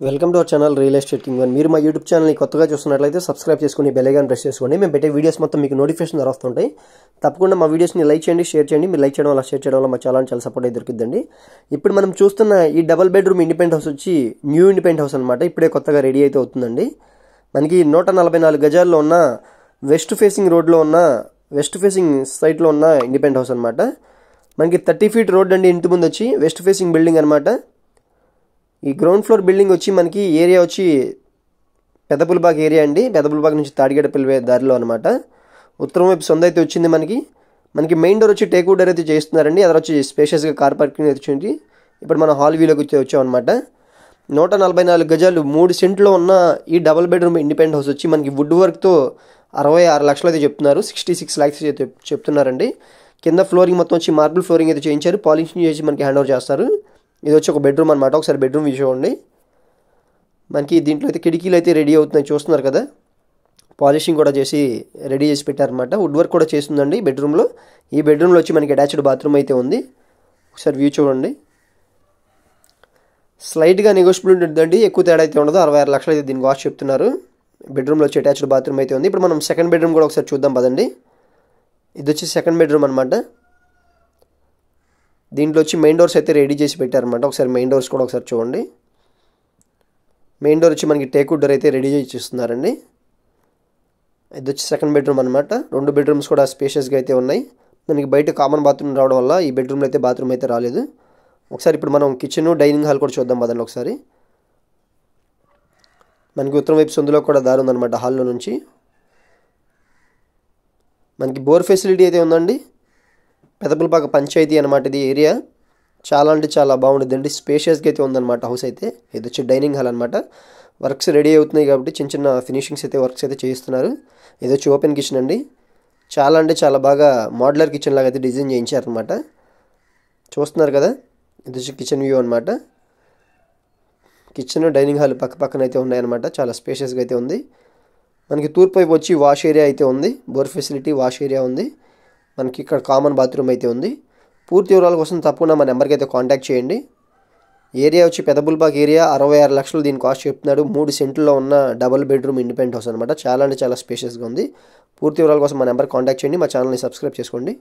Welcome to our channel real estate king one. మీరు మా YouTube ఛానల్ని కొత్తగా చూస్తున్నట్లయితే సబ్స్క్రైబ్ చేసుకుని బెల్ ఐకాన్ ప్రెస్ చేసుకోండి. మేము పెట్టే వీడియోస్ మొత్తం మీకు నోటిఫికేషన్ ద్వారా వస్తుంటాయి. తప్పకుండా మా వీడియోస్ని లైక్ చేయండి, షేర్ చేయండి. మీరు లైక్ చేయడం వల్ల, షేర్ చేయడం వల్ల మా ఛానల్ చాలా సపోర్ట్ అయితే దొరుకుతుందండి. ఇప్పుడు మనం చూస్తున్న ఈ డబుల్ బెడ్రూమ్ ఇండిపెండెంట్ హౌస్ వచ్చి న్యూ ఇండిపెండెంట్ హౌస్ అనమాట. ఇప్పుడే కొత్తగా రెడీ అయితే అవుతుందండి. మనకి 144 గజాల్లో ఉన్న వెస్ట్ ఫేసింగ్ రోడ్లో ఉన్న వెస్ట్ ఫేసింగ్ సైట్లో ఉన్న ఇండిపెండెంట్ హౌస్ అనమాట. మనకి 30 ఫీట్ రోడ్ అండి. ఇంటి ముందు వచ్చి వెస్ట్ ఫేసింగ్ బిల్డింగ్ అనమాట. ఈ గ్రౌండ్ ఫ్లోర్ బిల్డింగ్ వచ్చి మనకి ఏరియా వచ్చి పెద్దపులిపాక ఏరియా అండి. పెద్దపులిపాక నుంచి తాడిగడపల్లి దారిలో అనమాట. ఉత్తరం వైపు సొంత అయితే వచ్చింది. మనకి మెయిన్ డోర్ వచ్చి టేక్ వుడ్ డోర్ అయితే చేస్తున్నారండి. అది వచ్చి స్పేషియస్గా కార్ పార్కింగ్ వచ్చింది. ఇప్పుడు మన హాల్ వ్యూలోకి వచ్చాం అనమాట. 144 గజాలు 3 సెంట్లో ఉన్న ఈ డబుల్ బెడ్రూమ్ ఇండిపెండెంట్ హౌస్ వచ్చి మనకి వుడ్ వర్క్తో 66 లక్షలు అయితే చెప్తున్నారు. 66 lakhs అయితే చెప్తున్నారండి. కింద ఫ్లోరింగ్ మొత్తం వచ్చి మార్బుల్ ఫ్లోరింగ్ అయితే చేయించారు. పాలిషింగ్ చేసి మనకి హ్యాండ్ ఓవర్ చేస్తారు. ఇది వచ్చి ఒక బెడ్రూమ్ అనమాట. ఒకసారి బెడ్రూమ్ వ్యూ చూడండి. మనకి దీంట్లో అయితే కిటికీలు అయితే రెడీ అవుతున్నాయి, చూస్తున్నారు కదా. పాలిషింగ్ కూడా చేసి రెడీ చేసి పెట్టారనమాట. వుడ్ వర్క్ కూడా చేస్తుందండి బెడ్రూమ్లో. ఈ బెడ్రూమ్లో వచ్చి మనకి అటాచ్డ్ బాత్రూమ్ అయితే ఉంది. ఒకసారి వ్యూ చూడండి. స్లైట్గా నెగోషియబుల్ ఉంటుందండి, ఎక్కువ తేడా అయితే ఉండదు. 66 లక్షలు అయితే దీనికి కాస్ట్ చెప్తున్నారు. బెడ్రూమ్లో వచ్చి అటాచ్డ్ బాత్రూమ్ అయితే ఉంది. ఇప్పుడు మనం సెకండ్ బెడ్రూమ్ కూడా ఒకసారి చూద్దాం పదండి. ఇది వచ్చి సెకండ్ బెడ్రూమ్ అనమాట. దీంట్లో వచ్చి మెయిన్ డోర్స్ అయితే రెడీ చేసి పెట్టారనమాట. ఒకసారి మెయిన్ డోర్స్ కూడా ఒకసారి చూడండి. మెయిన్ డోర్ వచ్చి మనకి టేక్ వుడ్ డోర్ అయితే రెడీ చేసి ఇస్తున్నారండి. ఇది వచ్చి సెకండ్ బెడ్రూమ్ అనమాట. 2 బెడ్రూమ్స్ కూడా స్పేషియస్గా అయితే ఉన్నాయి. మనకి బయట కామన్ బాత్రూమ్ రావడం వల్ల ఈ బెడ్రూమ్లో అయితే బాత్రూమ్ అయితే రాలేదు. ఒకసారి ఇప్పుడు మనం కిచెన్, డైనింగ్ హాల్ కూడా చూద్దాం పదండి ఒకసారి. మనకి ఉత్తరం వైపు సందులో కూడా దారి ఉందన్నమాట. హాల్లో నుంచి మనకి బోర్ ఫెసిలిటీ అయితే ఉందండి. పెద్దపులిపాక పంచాయతీ అనమాట ఇది ఏరియా. చాలా అంటే చాలా బాగుంటుందండి. స్పేషియస్గా అయితే ఉందన్నమాట హౌస్ అయితే. ఇది వచ్చి డైనింగ్ హాల్ అనమాట. వర్క్స్ రెడీ అవుతున్నాయి కాబట్టి చిన్న చిన్న ఫినిషింగ్స్ అయితే వర్క్స్ అయితే చేయిస్తున్నారు. ఇది వచ్చి ఓపెన్ కిచెన్ అండి. చాలా అంటే చాలా బాగా మోడ్యులర్ కిచెన్ లాగా అయితే డిజైన్ చేయించారనమాట. చూస్తున్నారు కదా. ఇది వచ్చి కిచెన్ వ్యూ అనమాట. కిచెన్, డైనింగ్ హాల్ పక్క పక్కన అయితే ఉన్నాయన్నమాట. చాలా స్పేషియస్గా అయితే ఉంది. మనకి తూర్పు వైపు వచ్చి వాష్ ఏరియా అయితే ఉంది. బోర్ ఫెసిలిటీ, వాష్ ఏరియా ఉంది. మనకి ఇక్కడ కామన్ బాత్రూమ్ అయితే ఉంది. పూర్తి వివరాల కోసం తప్పకుండా మా నెంబర్కి అయితే కాంటాక్ట్ చేయండి. ఏరియా వచ్చి పెద్దపులిపాక ఏరియా. 66 లక్షలు దీని కాస్ట్ చెప్తున్నాడు. 3 సెంట్లో ఉన్న డబుల్ బెడ్రూమ్ ఇండిపెండెంట్ హౌస్ అనమాట. చాలా అంటే చాలా స్పేషియస్గా ఉంది. పూర్తి వివరాల కోసం మా నెంబర్ కాంటాక్ట్ చేయండి. మా ఛానల్ని సబ్స్క్రైబ్ చేసుకోండి.